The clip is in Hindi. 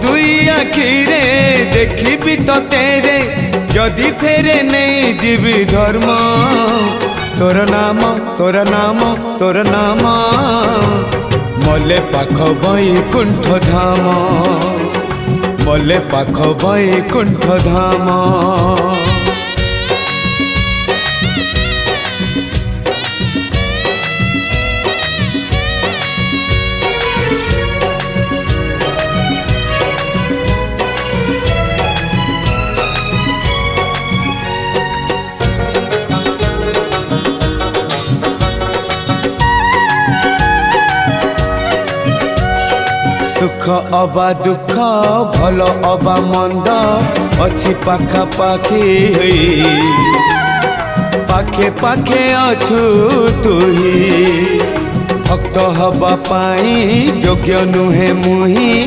दुई आखिरे देखी तो तेरे जदि फेरे नहीं जीवी धर्म तोर नाम तोर नाम तोर नाम मले पाख बैकुंठ धाम मले पाख बैकुंठ धाम। सुख अबा दुख भल अबा मंद अच्छी पाखा पाखी पाखे पाखे अछु तुही भक्त हवा पाई योग्य नुहे मुही।